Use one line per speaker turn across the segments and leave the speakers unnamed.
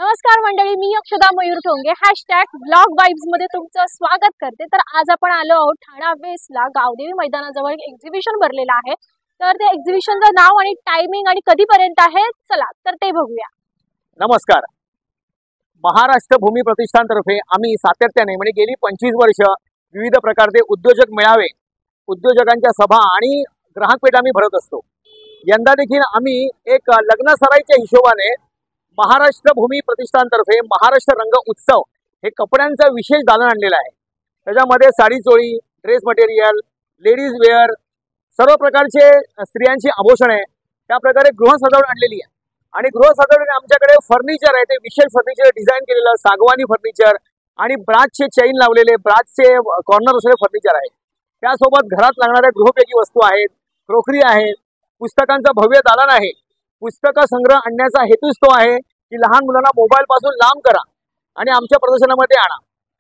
नमस्कार मंडळी, मी अक्षदा मयूर ठोंगे #ब्लॉग वाइब्स मध्ये तुमचं स्वागत करते। तर आज आपण आलो आहोत ठाणा वेस्टला गावदेवी मैदानाजवळ एक एक्झिबिशन भरलेलं आहे। तर त्या एक्झिबिशनचं नाव आणि टायमिंग आणि कधीपर्यंत आहे, चला तर ते बघूया।
नमस्कार। महाराष्ट्र भूमी प्रतिष्ठानतर्फे आम्ही सातत्याने म्हणजे गेली 25 वर्ष विविध प्रकारचे उद्योजक मेळावे, उद्योजकांच्या सभा आणि ग्राहक पेठ आम्ही भरत असतो। यंदा देखील आम्ही एक लग्न सराईच्या हिशोबाने महाराष्ट्र भूमी प्रतिष्ठानतर्फे महाराष्ट्र रंग उत्सव हे कपड्यांचं विशेष दालन आणलेलं आहे। त्याच्यामध्ये साडी चोळी, ड्रेस मटेरियल, लेडीज वेअर, सर्व प्रकारचे स्त्रियांची आभूषणे, त्या प्रकारे गृह सजावट आणलेली आहे। आणि गृह सजावटीने आमच्याकडे फर्निचर आहे, ते विशेष फर्निचर डिझाईन केलेलं सागवानी फर्निचर आणि ब्रासचे चैन लावलेले, ब्रासचे कॉर्नर असलेले फर्निचर आहे। त्यासोबत घरात लागणाऱ्या गृहोपयोगी वस्तू आहेत, क्रोकरी आहेत, पुस्तकांचं भव्य दालन आहे। पुस्तक संग्रह आणण्याचा हेतूच तो आहे की लहान मुलांना मोबाईल पासून लांब करा आणि आमच्या प्रदर्शनामध्ये आणा।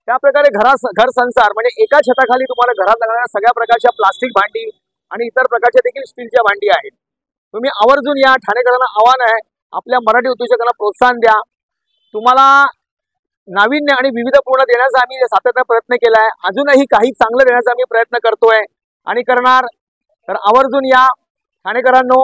त्या प्रकारे घर संसार म्हणजे एका छताखाली तुम्हाला घरात लागणाऱ्या सगळ्या प्रकारच्या प्लास्टिक भांडी आणि इतर प्रकारच्या देखील स्टीलच्या भांडी आहेत। तुम्ही आवर्जून या। ठाणेकरांना आव्हान आहे, आपल्या मराठी उद्योजकांना प्रोत्साहन द्या। तुम्हाला नाविन्य आणि विविधपूर्ण देण्याचा आम्ही सातत्याने प्रयत्न केला आहे, अजूनही काही चांगलं देण्याचा आम्ही प्रयत्न करतोय आणि करणार। तर आवर्जून या ठाणेकरांनो।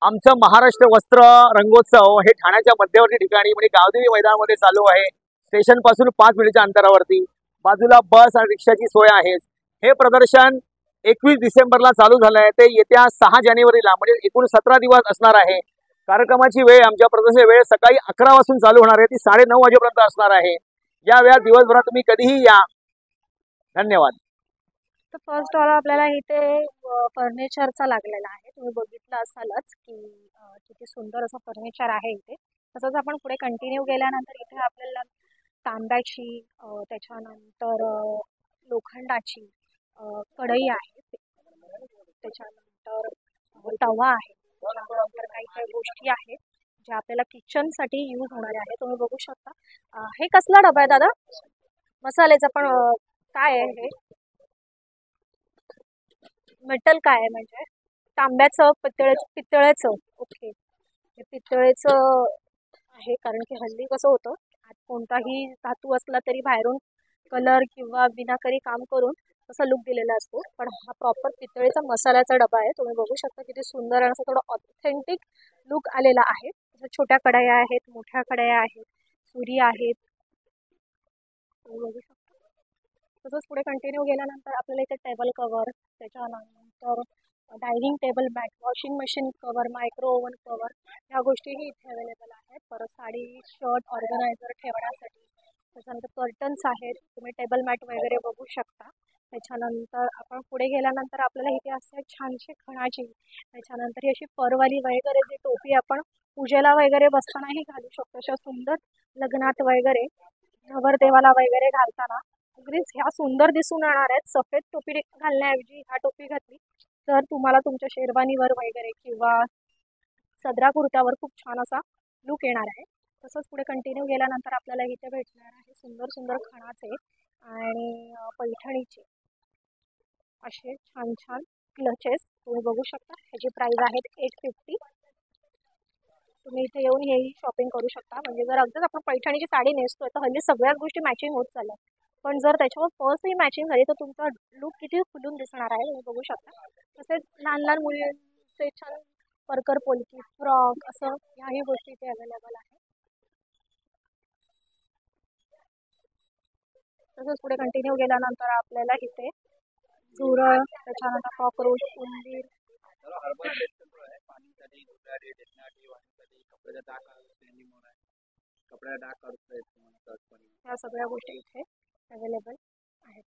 आमचं महाराष्ट्र वस्त्र रंगोत्सव हे ठाण्याच्या मध्यवर्ती ठिकाणी म्हणजे गावदेवी मैदानामध्ये चालू आहे। स्टेशन पासून 5 मिनिटाच्या अंतरावरती बाजूला बस आणि रिक्षाची सोय आहे। हे प्रदर्शन 21 डिसेंबरला चालू झालं आहे, ते येत्या 6 जानेवारीला म्हणजे एकूण 17 दिवस असणार आहे। कार्यक्रमाची वेळ, आमच्या प्रदर्शनाची वेळ सकाळी 11 वाजून चालू होणार आहे, ती 9:30 वाजेपर्यंत असणार आहे। या वेळात दिवसभरात तुम्ही कधीही या। धन्यवाद।
तर फर्स्ट ऑल आपल्याला इथे फर्निचरचा लागलेला आहे, तुम्ही बघितलं असालच की किती सुंदर असं फर्निचर आहे इथे। तसंच आपण पुढे कंटिन्यू गेल्यानंतर इथे आपल्याला तांब्याची, त्याच्यानंतर लोखंडाची कढई आहे, त्याच्यानंतर तवा आहे, त्याच्यानंतर काही काही गोष्टी आहेत ज्या आपल्याला किचनसाठी यूज होणाऱ्या आहेत। तुम्ही बघू शकता हे कसला डबा आहे दादा? मसाल्याचा पण काय आहे हे? मेटल काय आहे म्हणजे? तांब्याचं, पितळेचं? ओके, हे पितळेचं आहे, कारण की हल्ली कसं होतं, आत कोणताही धातू असला तरी बाहेरून कलर किंवा विनाकरी काम करून तसा लुक दिलेला असतो, पण हा प्रॉपर पितळेचा मसाल्याचा डबा आहे। तुम्ही बघू शकता किती सुंदर आणि असं थोडं ऑथेंटिक लुक आलेला आहे। छोट्या कढया आहेत, मोठ्या कढया आहेत, सुरी आहेत, तुम्ही बघू शकता। तसंच पुढे कंटिन्यू गेल्यानंतर आपल्याला इथे टेबल कवर, त्याच्यानंतर dining table mat, washing machine cover, micro oven cover, ह्या गोष्टीही इथे अवेलेबल आहेत। परत साडी, शर्ट ऑर्गनायझर ठेवण्यासाठी, त्याच्यानंतर कर्टन्स आहेत, तुम्ही टेबल मॅट वगैरे बघू शकता। त्याच्यानंतर आपण पुढे गेल्यानंतर आपल्याला इथे असं छानशी खणाची, त्याच्यानंतर ही अशी परवाली वगैरे जी टोपी आपण पूजेला वगैरे बसतानाही घालू शकतो, अशा सुंदर लग्नात वगैरे नवरदेवाला वगैरे घालताना अगदीच ह्या सुंदर दिसून येणार आहेत। सफेद टोपी घालण्याऐवजी ह्या टोपी घातली तर तुम्हाला तुमच्या शेरवानीवर वगैरे किंवा सदरा कुर्त्यावर खूप छान असा लुक येणार आहे। तसंच पुढे कंटिन्यू गेल्यानंतर आपल्याला इथे भेटणार आहे सुंदर सुंदर खणाचे आणि पैठणीचे असे छान छान क्लचेस, तुम्ही बघू शकता। ह्याची प्राइस आहे 850। तुम्ही इथे येऊन हेही शॉपिंग करू शकता। म्हणजे जर अगदीच आपण पैठणीची साडी नेसतोय तर हल्ली सगळ्याच गोष्टी मॅचिंग होत चालल्या, पण जर त्याच्यावर पर्सही मॅचिंग झाली तर तुमचा लुक किती खुलून दिसणार आहे, तुम्ही बघू शकता। तसेच लहान लहान मुलींचे छान परकर पोलकी, फ्रॉक, असं ह्याही गोष्टी इथे अवेलेबल आहे। तसंच पुढे कंटिन्यू गेल्यानंतर आपल्याला इथे झुरळ, त्याच्यानंतर कॉक्रोच, उंदीर, ह्या सगळ्या गोष्टी इथे अवेलेबल आहेत।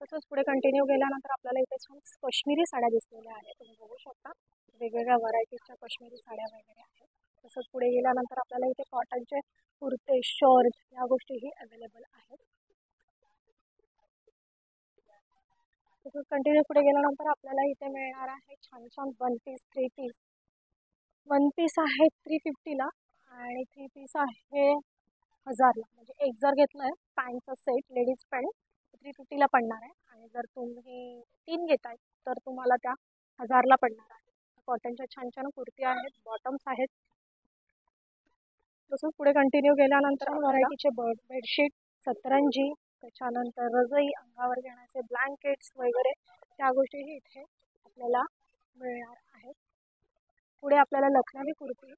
तसंच पुढे कंटिन्यू गेल्यानंतर आपल्याला इथे छान काश्मीरी साड्या दिसलेल्या आहेत, तुम्ही बघू शकता। वेगवेगळ्या व्हरायटीजच्या काश्मीरी साड्या वगैरे आहेत। तसंच पुढे गेल्यानंतर आपल्याला इथे कॉटनचे कुर्ते, शर्ट या गोष्टीही अवेलेबल आहेत। तसंच कंटिन्यू पुढे गेल्यानंतर आपल्याला इथे मिळणार आहे छान छान 1 पीस, 3 पीस। 1 पीस आहे 350ला आणि 3 पीस आहे 1000ला। म्हणजे एक जर घेतलं पॅन्टचा सेट, लेडीज पॅन्ट 350ला पडणार आहे, आणि जर तुम्ही 3 घेताय तर तुम्हाला त्या 1000ला पडणार आहे। कॉटनच्या छान छान कुर्ती आहेत, बॉटम्स आहेत, तसंच पुढे कंटिन्यू केल्यानंतर व्हरायटीचे बेडशीट, सतरंजी, त्याच्यानंतर रजई, अंगावर घेण्याचे ब्लँकेट्स वगैरे त्या गोष्टीही इथे आपल्याला मिळणार आहेत. पुढे आपल्याला लखनवी कुर्ती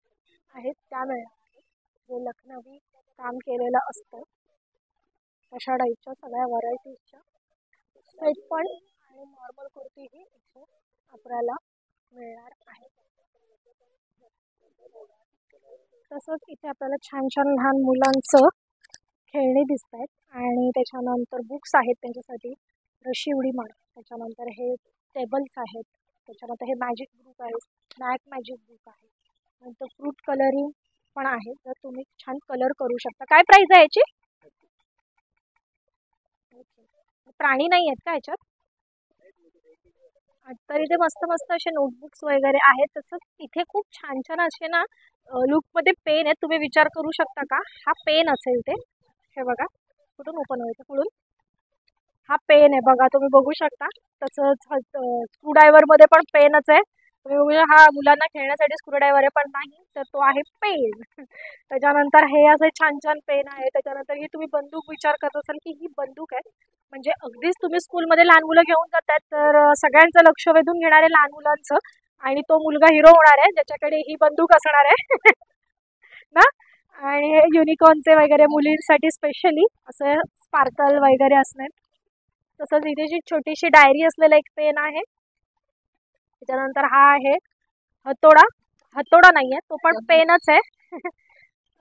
आहेत त्या मिळणार आहेत, जे लखनवी काम केलेलं असतं अशा टाईपच्या सगळ्या व्हरायटीजच्या सेट पण आणि नॉर्मल कुर्तीही इथे आपल्याला मिळणार आहे. तसंच इथे आपल्याला छान छान लहान मुलांचं खेळणी दिसत आहेत आणि त्याच्यानंतर बुक्स आहेत त्यांच्यासाठी, रशी उडी मार, त्याच्यानंतर हे टेबल्स आहेत, त्याच्यानंतर हे मॅजिक बुक आहे, स्नॅक मॅजिक बुक आहे, नंतर फ्रूट कलरिंग पण आहे, तर तुम्ही छान कलर करू शकता. काय प्राइस आहे याची? प्राणी नाही आहेत का याच्यात? तर इथे मस्त मस्त असे नोटबुक्स वगैरे आहेत. तसंच इथे खूप छान छान असे ना लुकमध्ये पेन आहेत. तुम्ही विचार करू शकता का हा पेन असेल ते? हे बघा, कुठून ओपन व्हायचं? पुढून हा पेन आहे बघा, तुम्ही बघू शकता. तसंच स्क्रूड्रायव्हर मध्ये पण पेनच आहे. तुम्ही बघू शकता, हा मुलांना खेळण्यासाठी स्क्रूड्रायव्हर आहे पण नाही, तर तो आहे पेन. त्याच्यानंतर हे असे छान छान पेन आहे. त्याच्यानंतर ही तुम्ही बंदूक विचार करत असाल की ही बंदूक आहे, म्हणजे अगदीच तुम्ही स्कूलमध्ये लहान मुलं घेऊन जातात तर सगळ्यांचं लक्ष वेधून घेणारे लहान मुलांचं, आणि तो मुलगा हिरो होणार आहे ज्याच्याकडे ही बंदूक असणार आहे ना. आणि हे युनिकॉर्नचे वगैरे मुलींसाठी स्पेशली असं स्पार्कल वगैरे असणार. तसंच इथे जी छोटीशी डायरी असलेला एक पेन आहे. त्याच्यानंतर हा आहे हतोडा. हतोडा नाहीये, तो पण पेनच आहे.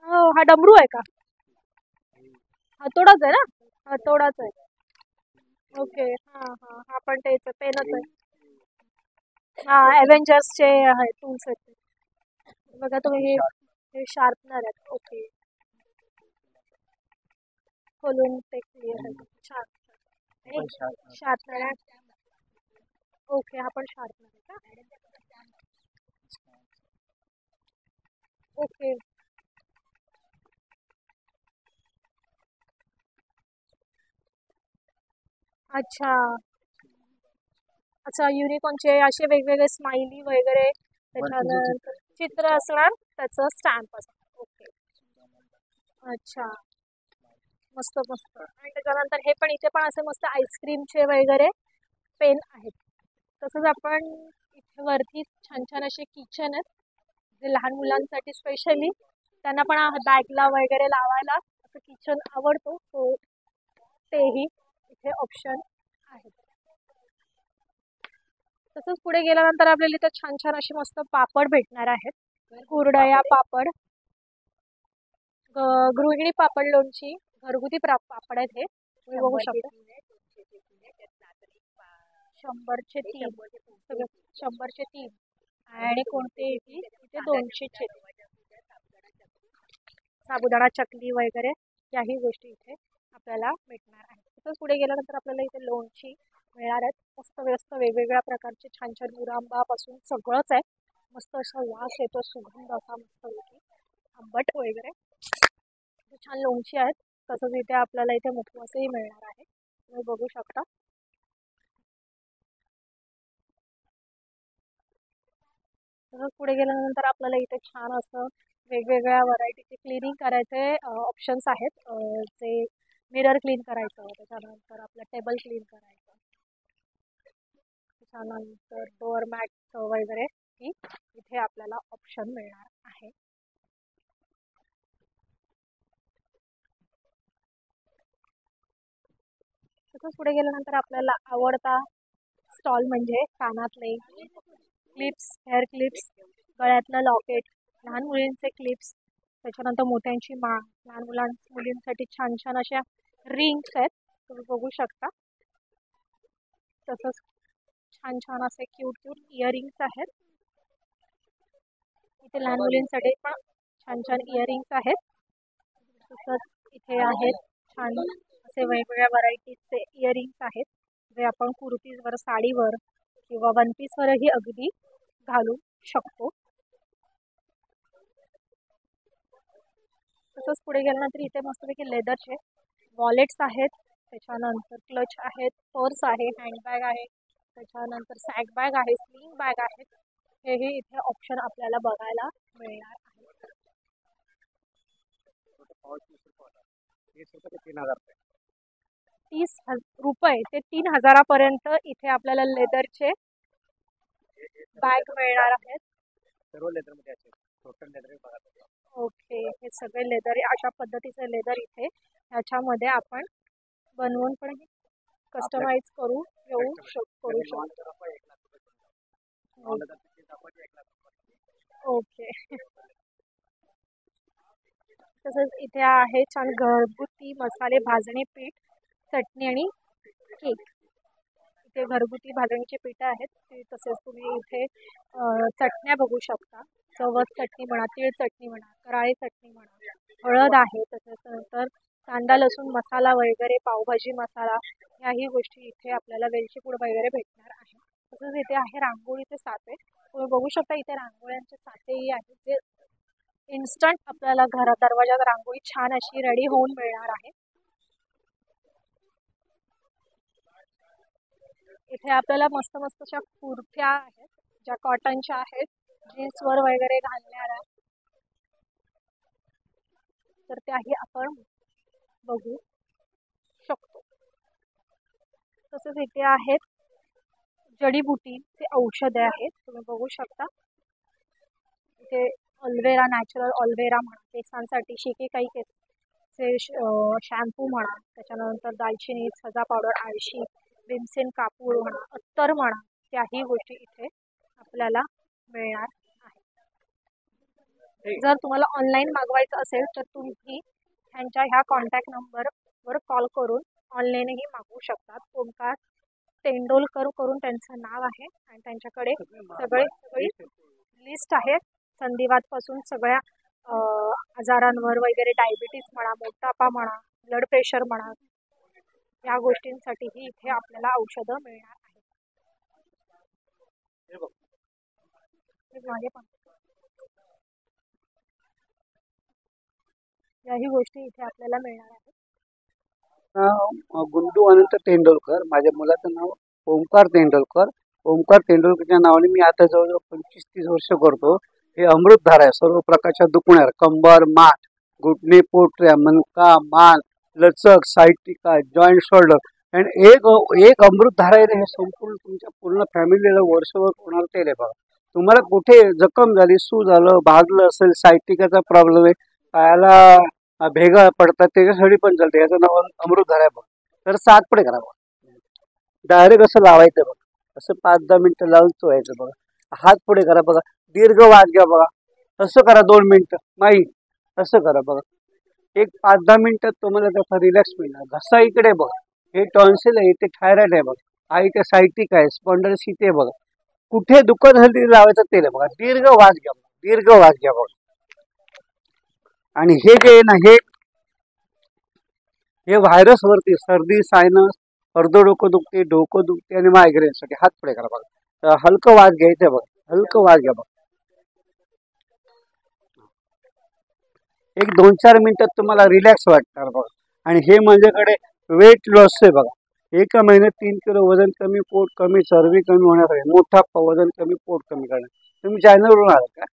हा डमरू आहे का? हतोडाच आहे ना? हतोडाच आहे. ओके, हा हा, हा पण तेच पेनच आहे. हा, एव्हेंजर्सचे आहे टूल्स आहेत ते. बघा तुम्ही, हे शार्पनर आहेत. ओके, खोलून ते क्लिअर आहे. छान शार्पनर आहे. ओके, हा पण शार्पनर आहे का? ओके, अच्छा अच्छा, युनिकॉर्नचे असे वेगवेगळे स्माइली वगैरे, त्याच्यानंतर चित्र असणार, त्याचं स्टॅम्प असणार. ओके, अच्छा, मस्त मस्त. आणि त्याच्यानंतर हे पण इथे पण असे मस्त आईस्क्रीमचे वगैरे पेन आहेत. तसंच आपण इथे वरती छान छान असे किचन आहेत, जे लहान मुलांसाठी स्पेशली, त्यांना पण बॅगला वगैरे लावायला असं किचन आवडतो, सो तेही इथे ऑप्शन आहेत. तसंच पुढे गेल्यानंतर आपल्याला इथं छान छान अशी मस्त पापड भेटणार आहेत. कुरडया पापड, गृहिणी पापड, लोणची, घरगुती पापड आहेत हे, तुम्ही बघू शकता. 100चे 3, सगळे 100चे 3, आणि कोणते इथे 200चे. साबुदाणा चकली वगैरे याही गोष्टी इथे आपल्याला भेटणार आहेत. तसंच पुढे गेल्यानंतर आपल्याला इथे लोणची मिळणार आहेत. मस्त व्यस्त वेगवेगळ्या प्रकारचे छान छान मुरांबापासून सगळंच आहे. मस्त असा वास येतो, सुगंध असा मस्त आंबट वगैरे, छान लोणची आहेत. तसंच इथे आपल्याला इथे मुखवासही मिळणार आहे, तुम्ही बघू शकता. तसंच पुढे गेल्यानंतर आपल्याला इथे छान असं वेगवेगळ्या व्हरायटीचे क्लिनिंग करायचे ऑप्शन्स आहेत. जे मिरर क्लीन करायचं, त्याच्यानंतर आपलं टेबल क्लीन करायचं, त्याच्यानंतर डोअर मॅटचं वगैरे ही इथे आपल्याला ऑप्शन मिळणार आहे. तसंच पुढे गेल्यानंतर आपल्याला आवडता स्टॉल म्हणजे कानातले क्लिप्स, हेअर क्लिप्स, गळ्यातलं लॉकेट, लहान मुलींचे क्लिप्स, त्याच्यानंतर मोठ्यांची माळ, लहान मुलींसाठी छान छान अशा रिंग्स आहेत, तुम्ही बघू शकता. तसंच छान छान असे क्यूट क्यूट इयरिंग्स आहेत. इथे लहान मुलींसाठी पण छान छान इयरिंग्स आहेत. तसंच इथे आहेत छान असे वेगवेगळ्या व्हरायटीजचे इयरिंग्स आहेत, जे आपण कुर्तीजवर, साडीवर किंवा वन पीसवरही अगदी घालू शकतो. तसंच पुढे गेल्यानंतर इथे मस्तपैकी लेदरचे वॉलेट्स आहेत, त्याच्यानंतर क्लच आहेत, पर्स आहे, हँडबॅग आहे, त्याच्यानंतर सॅक बॅग आहे, स्लिंग बॅग आहेत. हेही इथे ऑप्शन आपल्याला बघायला मिळणार आहे. ₹30,000 ते 3,000 इथे आपल्याला लेदरचे बॅग मिळणार आहेत.
सर्व लेदर मध्ये असेल, टोटल लेदर बघा.
ओके, हे सगळे लेदर अशा पद्धतीचे लेदर इथे ह्याच्यामध्ये आपण बनवून पण कस्टमाइज करू शकतो. ओके. तसंच इथे आहे छान घरगुती मसाले, भाजणी पीठ, चटणी आणि केक. इथे घरगुती भाजणीचे पीठ आहेत. तसेच तुम्ही इथे चटण्या बघू शकता. जवस चटणी म्हणा, तीळ चटणी म्हणा, कराळी चटणी म्हणा, हळद आहे. त्याच्यानंतर कांदा लसूण मसाला वगैरे, पावभाजी मसाला, ह्याही गोष्टी इथे आपल्याला वेलची पूड वगैरे भेटणार आहे. तसंच इथे आहे रांगोळीचे साचे. तुम्ही बघू शकता इथे रांगोळ्यांचे साचेही आहेत, जे इन्स्टंट आपल्याला घरात दरवाजात रांगोळी छान अशी रेडी होऊन मिळणार आहे. इथे आपल्याला मस्त मस्त अशा कुर्त्या आहेत, ज्या कॉटनच्या आहेत, जीन्सवर वगैरे घालणाऱ्या, तर त्याही आपण बघू शकतो. तसंच इथे आहेत जडीबुटीचे औषधे आहेत. तुम्ही बघू शकता इथे ऑल्वेरा, नॅचरल ऑल्वेरा म्हणा, केसांसाठी शिकेकाई केसचे शॅम्पू म्हणा, त्याच्यानंतर दालचिनी, सजा पावडर, आळशी, भीमसेन कापूर म्हणा, अत्तर म्हणा, त्याही गोष्टी इथे आपल्याला मिळणार आहे. जर तुम्हाला ऑनलाईन मागवायचं असेल तर तुम्ही ह्यांच्या ह्या कॉन्टॅक्ट नंबरवर कॉल करून ऑनलाईनही मागवू शकतात. ओंकार तेंडोलकर करून त्यांचं नाव आहे आणि त्यांच्याकडे सगळी लिस्ट आहे. संधिवातपासून सगळ्या आजारांवर वगैरे, डायबिटीज म्हणा, मोटापा म्हणा, ब्लड प्रेशर म्हणा, या गोष्टींसाठीही इथे आपल्याला औषधं मिळणार आहेत. याही गोष्टी इथे आपल्याला मिळणार आहेत.
गुंडू अनंत तेंडुलकर, माझ्या मुलाचं नाव ओंकार तेंडुलकर. ओंकार तेंडुलकरच्या नावाने मी आता जवळजवळ 25-30 वर्ष करतो. हे अमृतधारा आहे. सर्व प्रकारच्या दुखण्यावर, कंबर, मान, घुटणे, पोटऱ्या, मणका, मान, लचक, सायटिका, जॉईंट, शोल्डर आणि एक अमृतधारा आहे. हे संपूर्ण तुमच्या पूर्ण फॅमिलीला वर्षभर होणार तेल आहे बघा. तुम्हाला कुठे जखम झाली, सू झालं, भाजलं असेल, सायटिकाचा प्रॉब्लेम आहे, पायाला भेगा पडतात, त्याच्यासाठी पण चालते. याचं नाव अमृतधारा आहे बघ. तर 7 पडे करा बघा. डायरेक्ट असं लावायचं बघा, असं 5-10 मिनिटं लावून चोळायचं बघा. हात पुढे करा बघा, दीर्घ वास घ्या बघा, असं करा 2 मिनिटं, माई असं करा बघा. एक 5-10 मिनिटात तुम्हाला त्याचा रिलॅक्स मिळणार. घसा इकडे बघा, हे टॉन्सिल आहे, इथे थायरॉइड आहे बघा, हा इथे सायटिक आहे, स्पॉन्डलोसिस आहे बघा. कुठे दुखत झालं तिथे लावायचं तेल आहे बघा. दीर्घ वास घ्या, दीर्घ वास घ्या बघा. आणि हे जे आहे ना, हे व्हायरस वरती सर्दी, सायनस, अर्धडोकं दुखते, डोकं दुखते आणि मायग्रेनसाठी हात पुढे करा बघा. हलकं वास घ्यायचं बघा, हलकं वास घ्या बघा. एक 2-4 मिनिटात तुम्हाला रिलॅक्स वाटणार बघा. आणि हे माझ्याकडे वेट लॉस आहे बघा. 1 महिन्यात 3 किलो वजन कमी, पोट कमी, चरबी कमी होण्यासाठी, मोठा वजन कमी, पोट कमी करणार. तुम्ही चॅनलवरून आला का?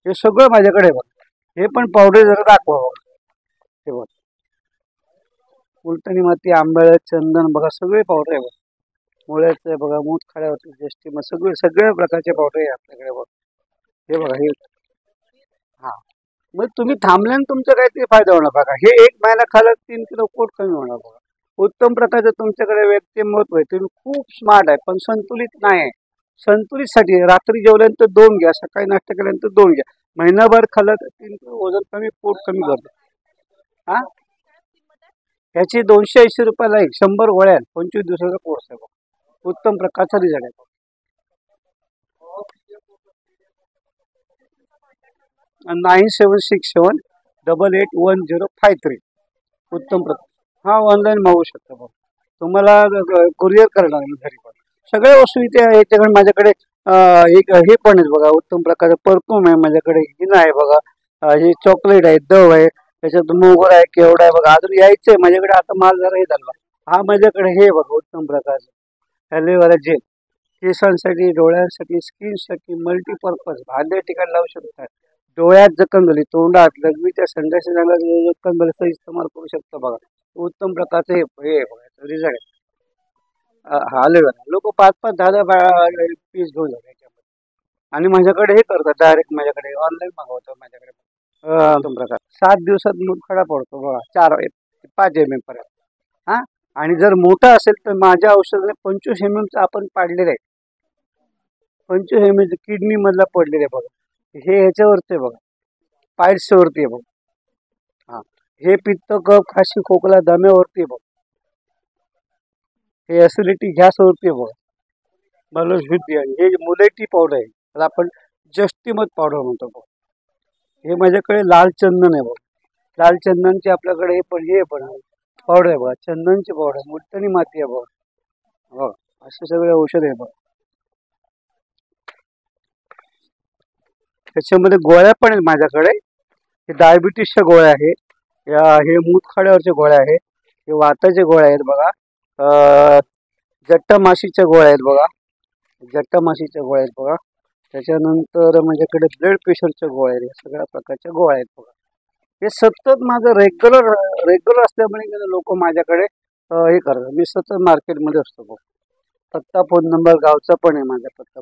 हे सगळं माझ्याकडे बघा. हे पण पावडर जरा दाखवा बघा. हे बघा, मुलतानी माती, आंबळ, चंदन बघा, सगळे पावडर आहे बघा. मुळ्याचं आहे बघा, मूत खाड्यावरती जेष्टी, मग सगळ्या प्रकारचे पावडर आहे आपल्याकडे बघा. हे बघा, हे हा. मग तुम्ही थांबल्याने तुमचं काहीतरी फायदा होणार बघा. हे 1 महिना खाला 3 किलो पोट कमी होणार बघा. उत्तम प्रकारचं तुमच्याकडे व्यक्तिमत्व आहे. तुम्ही खूप स्मार्ट आहे, पण संतुलित नाही आहे. संतुलितसाठी रात्री जेवल्यानंतर 2 घ्या, सकाळी नाश्ता केल्यानंतर 2 घ्या. महिनाभर खाल्लं तर 3 किलो वजन कमी, पोट कमी करतो. हा, ह्याची ₹280 एक, 100 गोळ्या, 25 दिवसाचा कोर्स आहे बघा. उत्तम प्रकारचा रिझल्ट आहे. 9767881053. उत्तम प्रकार. हा, ऑनलाईन मागवू शकता बघा. तुम्हाला कुरिअर करणार घरी पण. सगळ्या वस्तू इथे याच्याकडे माझ्याकडे एक हे पण आहे बघा, उत्तम प्रकारचं परफ्यूम आहे माझ्याकडे, हिन आहे बघा, हे चॉकलेट आहे, दव आहे, त्याच्यात मोगरा आहे, केवडा आहे बघा. अजून यायचं आहे माझ्याकडे, आता माल जरा हे झाला. हा माझ्याकडे हे बघा, उत्तम प्रकारचं ॲलोवेरा जेल, केसांसाठी, डोळ्यांसाठी, स्किनसाठी, मल्टीपर्पज भांड्या ठिकाणी लावू शकता. डोळ्यात जखम झाली, तोंडात, लघवीच्या संडासच्या जागा जखम झाली, असं इस्तेमाल करू शकता बघा. उत्तम प्रकारचे हे रिझल्ट हा आलेला लोक 5-5, 10-10 पीस घेऊन जातात याच्यामध्ये. आणि माझ्याकडे हे करतात, डायरेक्ट माझ्याकडे ऑनलाईन मागवतो माझ्याकडे. उत्तम प्रकार 7 दिवसात मुतखडा पडतो बघा, 4-5 mm पर्यंत. हा, आणि जर मोठा असेल तर माझ्या औषधाने 25 mm आपण पाडलेले आहे. 25 mm किडनी मधला पडलेले आहे बघा. हे ह्याच्यावरती आहे बघा, पाईल्स वरती आहे बघा. हा, हे पित्त, कफ, खाशी, खोकला, दम्यावरती आहे बघा. हे ऍसिडिटी गॅसवरती आहे बघा. मलशुद्धी आहे. हे मुलेटी पावडर आहे, त्याला आपण जष्टीमध पावडर म्हणतो बघा. हे माझ्याकडे लाल चंदन आहे बघा. लाल चंदनचे आपल्याकडे हे पण पावडर आहे बघा. चंदनची पावडर, मुलतानी माती आहे बघा. हो, असे सगळे औषध आहे बघा. त्याच्यामध्ये गोळ्या पण आहेत माझ्याकडे. हे डायबिटीसच्या गोळ्या आहे, हे मूतखड्यावरच्या गोळ्या आहे, हे वाताच्या गोळ्या आहेत बघा. जट्टामाशीच्या गोळ्या आहेत बघा. जट्टामाशीच्या गोळ्या आहेत बघा. त्याच्यानंतर माझ्याकडे ब्लड प्रेशरच्या गोळ्या आहेत. या सगळ्या प्रकारच्या गोळ्या आहेत बघा. हे सतत माझं रेग्युलर असल्यामुळे लोक माझ्याकडे हे करतात. मी सतत मार्केटमध्ये असतो बघ. पत्ता, फोन नंबर गावचा पण आहे माझा पत्ता.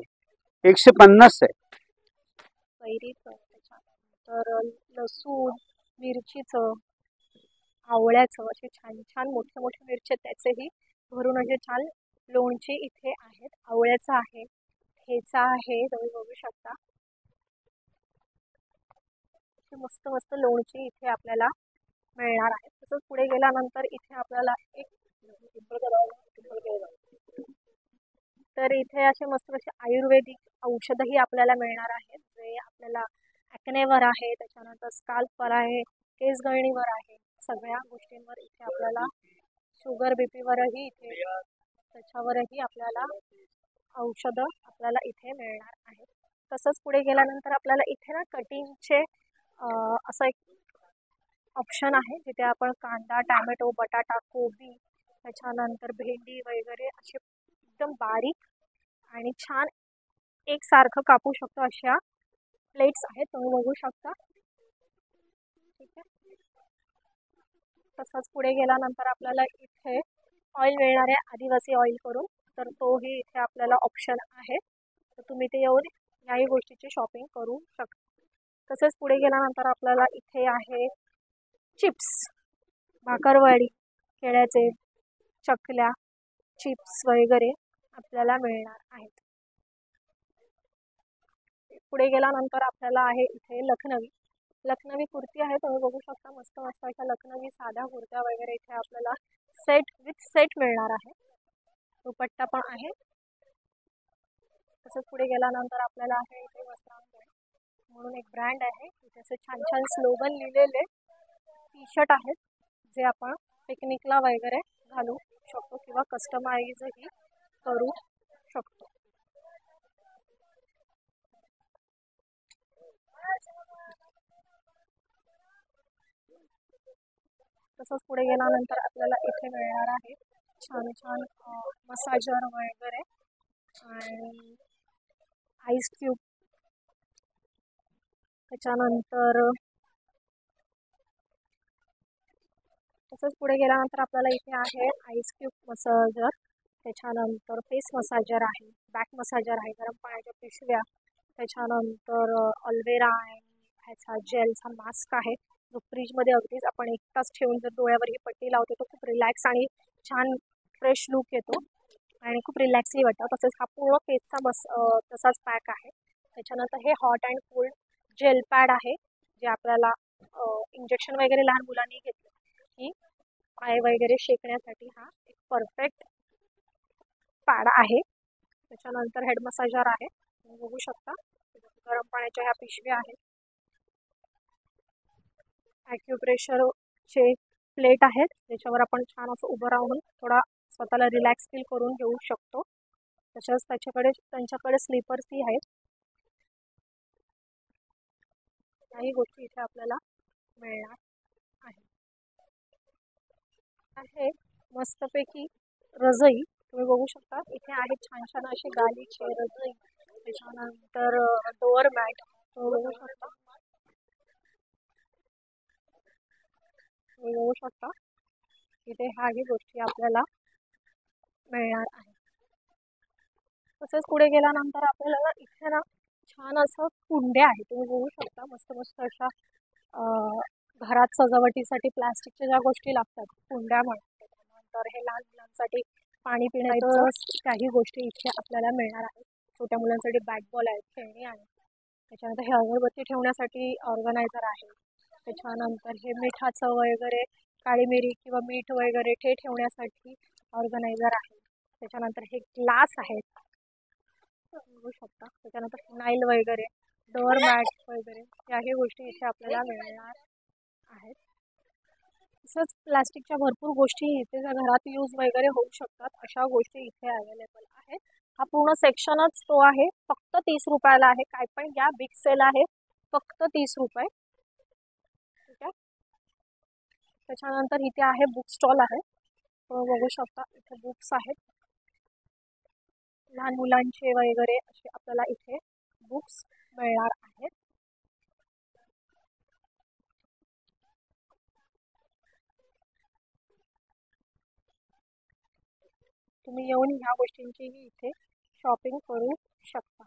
150 आहे.
कैरीचं, त्याच्यानंतर लसूण, मिरचीचं, आवळ्याचं, असे छान छान मोठे मोठे मिरचे त्याचेही भरून असे छान लोणचे इथे आहेत. आवळ्याचं आहे, ठेचा आहे, तुम्ही बघू शकता. मस्त मस्त लोणची इथे आपल्याला मिळणार आहे. तसंच पुढे गेल्यानंतर इथे आपल्याला एक तर इथे असे मस्त असे आयुर्वेदिक औषधही आपल्याला मिळणार आहेत, जे आपल्याला ॲक्नेवर आहे, त्याच्यानंतर स्काल्पवर आहे, केस गळणीवर आहे, सगळ्या गोष्टींवर इथे आपल्याला शुगर बीपीवरही इथे त्याच्यावरही आपल्याला औषधं आपल्याला इथे मिळणार आहेत. तसंच पुढे गेल्यानंतर आपल्याला इथे ना कटिंगचे असं एक ऑप्शन आहे, जिथे आपण कांदा, टॅमॅटो, बटाटा, कोबी, त्याच्यानंतर भेंडी वगैरे असे एकदम बारीक आणि छान एकसारखं कापू शकतो. अशा प्लेट्स आहेत, तुम्ही बघू शकता. ठीक आहे. तसंच पुढे गेल्यानंतर आपल्याला इथे ऑइल मिळणार आहे, आदिवासी ऑइल करून. तर तोही इथे आपल्याला ऑप्शन आहे, तर तुम्ही ते येऊन याही गोष्टीची शॉपिंग करू शकता. तसेच पुढे गेल्यानंतर आपल्याला इथे आहे चिप्स, भाकरवडी, केळ्याचे, चकल्या, चिप्स वगैरे आपल्याला मिळणार आहेत. पुढे गेल्यानंतर आपल्याला आहे इथे लखनवी कुर्ती आहे, तुम्ही बघू शकता. मस्त मस्त अशा लखनवी साध्या कुर्त्या वगैरे इथे आपल्याला सेट विथ सेट मिळणार आहे. दुपट्टा पण आहे. तसंच पुढे गेल्यानंतर आपल्याला आहे इथे वस्त्रांकडे म्हणून एक ब्रँड आहे, तिथे असे छान छान स्लोगन लिहिलेले टी शर्ट आहेत, जे आपण पिकनिकला वगैरे घालू शकतो किंवा कस्टमाइजही करू शकतो. तसंच पुढे गेल्यानंतर आपल्याला इथे मिळणार आहे छान छान मसाजर वगैरे आणि आईस क्यूब. त्याच्यानंतर तसंच पुढे गेल्यानंतर आपल्याला इथे आहे आईस क्यूब मसाजर, त्याच्यानंतर फेस मसाजर आहे, बॅक मसाजर आहे, गरम पाण्याच्या पिशव्या, त्याच्यानंतर अल्वेरा आहे, ह्याचा जेलचा मास्क आहे, जो फ्रीजमध्ये अगदीच आपण 1 तास ठेवून जर डोळ्यावर ही पट्टी लावतो तो खूप रिलॅक्स आणि छान फ्रेश लुक येतो आणि खूप रिलॅक्सही वाटतं. तसंच हा पूर्ण फेसचा तसाच पॅक आहे. त्याच्यानंतर हे hot and cold gel pad आहे, जे आपल्याला इंजेक्शन वगैरे लहान मुलांनी घेतलं की पाय वगैरे शेकण्यासाठी हा एक परफेक्ट पॅड आहे. त्याच्यानंतर हेड मसाजर आहे, तुम्ही बघू शकता. गरम पाण्याच्या ह्या पिशव्या आहेत. ॲक्युप्रेशरचे प्लेट आहेत, त्याच्यावर आपण छान असं उभं राहून थोडा स्वतःला रिलॅक्स फील करून घेऊ शकतो. तसंच त्यांच्याकडे स्लीपर्सही आहेत. काही गोष्टी इथे आपल्याला मिळणार आहे. मस्तपैकी रजई तुम्ही बघू शकता. इथे आहेत छान छान अशी गालीचे रजई, त्याच्यानंतर डोअर मॅट तुम्ही बघू शकता. तुम्ही बघू शकता इथे ह्याही गोष्टी आपल्याला मिळणार आहे. तसेच पुढे गेल्यानंतर आपल्याला इथे ना छान असं कुंड्या आहेत. तुम्ही बघू शकता मस्त मस्त अशा घरात सजावटीसाठी प्लास्टिकच्या ज्या गोष्टी लागतात कुंड्या म्हणतात. त्यानंतर हे लहान मुलांसाठी पाणी पिण्याचं काही गोष्टी इथे आपल्याला मिळणार आहेत. छोट्या मुलांसाठी बॅट बॉल आहेत, खेळणी आहेत. त्याच्यानंतर हे अगरबत्ती ठेवण्यासाठी ऑर्गनायझर आहे. त्याच्यानंतर हे मिठाचं वगैरे काळी मिरी किंवा मीठ वगैरे ते ठेवण्यासाठी ऑर्गनायझर आहे. त्याच्यानंतर हे ग्लास आहेत बघू शकता. त्याच्यानंतर फिनाईल वगैरे डोअर मॅट वगैरे याही गोष्टी इथे आपल्याला मिळणार आहेत. तसंच प्लास्टिकच्या भरपूर गोष्टी इथे ज्या घरात यूज वगैरे होऊ शकतात अशा गोष्टी इथे अवेलेबल आहेत. हा पूर्ण सेक्शनच तो आहे. फक्त 30 रुपयाला आहे. काय पण घ्या, बिग सेल आहे, फक्त 30 रुपये. ठीक आहे. त्याच्यानंतर इथे आहे बुक स्टॉल आहे. बघू शकता इथे बुक्स आहेत. लहान मुलांचे वगैरे असे आपल्याला इथे बुक्स मिळणार आहेत. तुम्ही येऊन ह्या गोष्टींचीही इथे शॉपिंग करू शकता.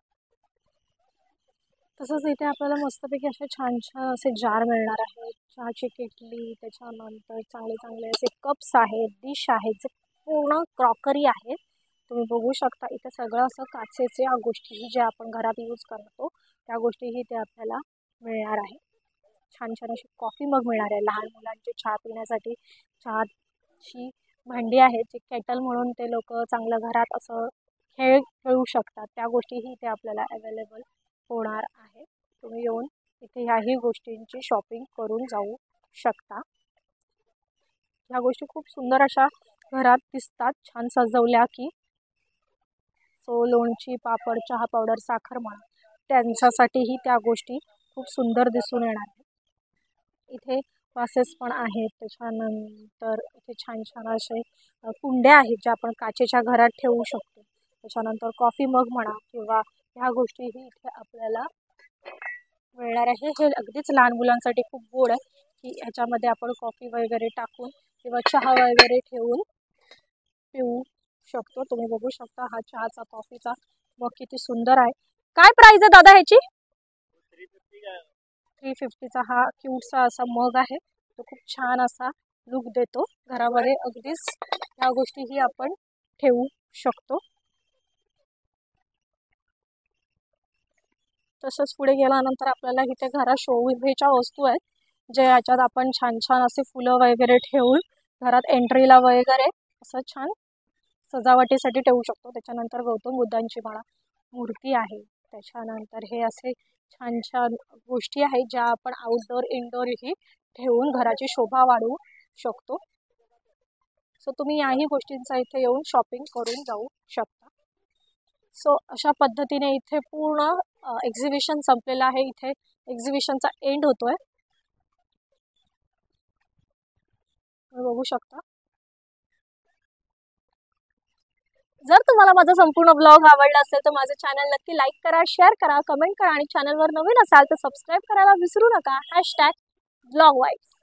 तसंच इथे आपल्याला मस्तपैकी असे छान छान असे जार मिळणार आहेत. चहाची किटली, त्याच्यानंतर चांगले चांगले असे कप्स आहेत, डिश आहेत, जे पूर्ण क्रॉकरी आहेत. तुम्ही बघू शकता इथे सगळं असं काचेच्या गोष्टी ज्या आपण घरात यूज करतो त्या गोष्टीही इथे आपल्याला मिळणार आहे. छान छान अशी कॉफी मग मिळणार आहे. लहान मुलांचे चहा पिण्यासाठी चहाची भांडी आहेत, जे केटल म्हणून ते लोक चांगलं घरात असं खेळू शकतात. त्या गोष्टीही इथे आपल्याला अवेलेबल होणार आहे. तुम्ही येऊन इथे ह्याही गोष्टींची शॉपिंग करून जाऊ शकता. ह्या गोष्टी खूप सुंदर अशा घरात दिसतात छान सजवल्या की. सो लोणची, पापड, चहा पावडर, साखर म्हणा त्यांच्यासाठीही त्या गोष्टी खूप सुंदर दिसून येणार आहेत. इथे वासेस पण आहेत. त्याच्यानंतर इथे छान छान असे कुंड्या आहेत ज्या आपण काचेच्या घरात ठेवू शकतो. त्याच्यानंतर कॉफी मग म्हणा किंवा ह्या गोष्टीही इथे आपल्याला मिळणार आहे. हे अगदीच लहान मुलांसाठी खूप गोड आहे की ह्याच्यामध्ये आपण कॉफी वगैरे टाकून किंवा चहा वगैरे ठेवून पिऊ शकतो. तुम्ही बघू शकता हा चहाचा कॉफीचा मग किती सुंदर आहे. काय प्राइस आहे दादा ह्याची? 350चा हा क्यूटचा असा मग आहे. तो खूप छान असा लुक देतो. घरामध्ये अगदीच ह्या गोष्टीही आपण ठेवू शकतो. तसंच पुढे गेल्यानंतर आपल्याला इथे घरात शोभेच्या वस्तू आहेत जे याच्यात आपण छान छान असे फुलं वगैरे ठेवून घरात एंट्रीला वगैरे असं छान सजावटीसाठी ठेवू शकतो. त्याच्यानंतर गौतम बुद्धांची म्हणा मूर्ती आहे. त्याच्यानंतर हे असे छान छान गोष्टी आहेत ज्या आपण आउटडोअर इनडोअरही ठेवून घराची शोभा वाढवू शकतो. सो तुम्ही याही गोष्टींचा इथे येऊन शॉपिंग करून जाऊ शकता. सो अशा पद्धतीने इथे पूर्ण एक्झिबिशन संपलेलं आहे. इथे एक्झिबिशनचा एंड होतोय. तुम्ही बघू शकता. जर तुम्हाला माझा संपूर्ण ब्लॉग आवडला असेल तर माझं चॅनल नक्की लाईक करा, शेअर करा, कमेंट करा आणि चॅनलवर नवीन असाल तर सबस्क्राईब करायला विसरू नका. #ब्लॉगवाईब्स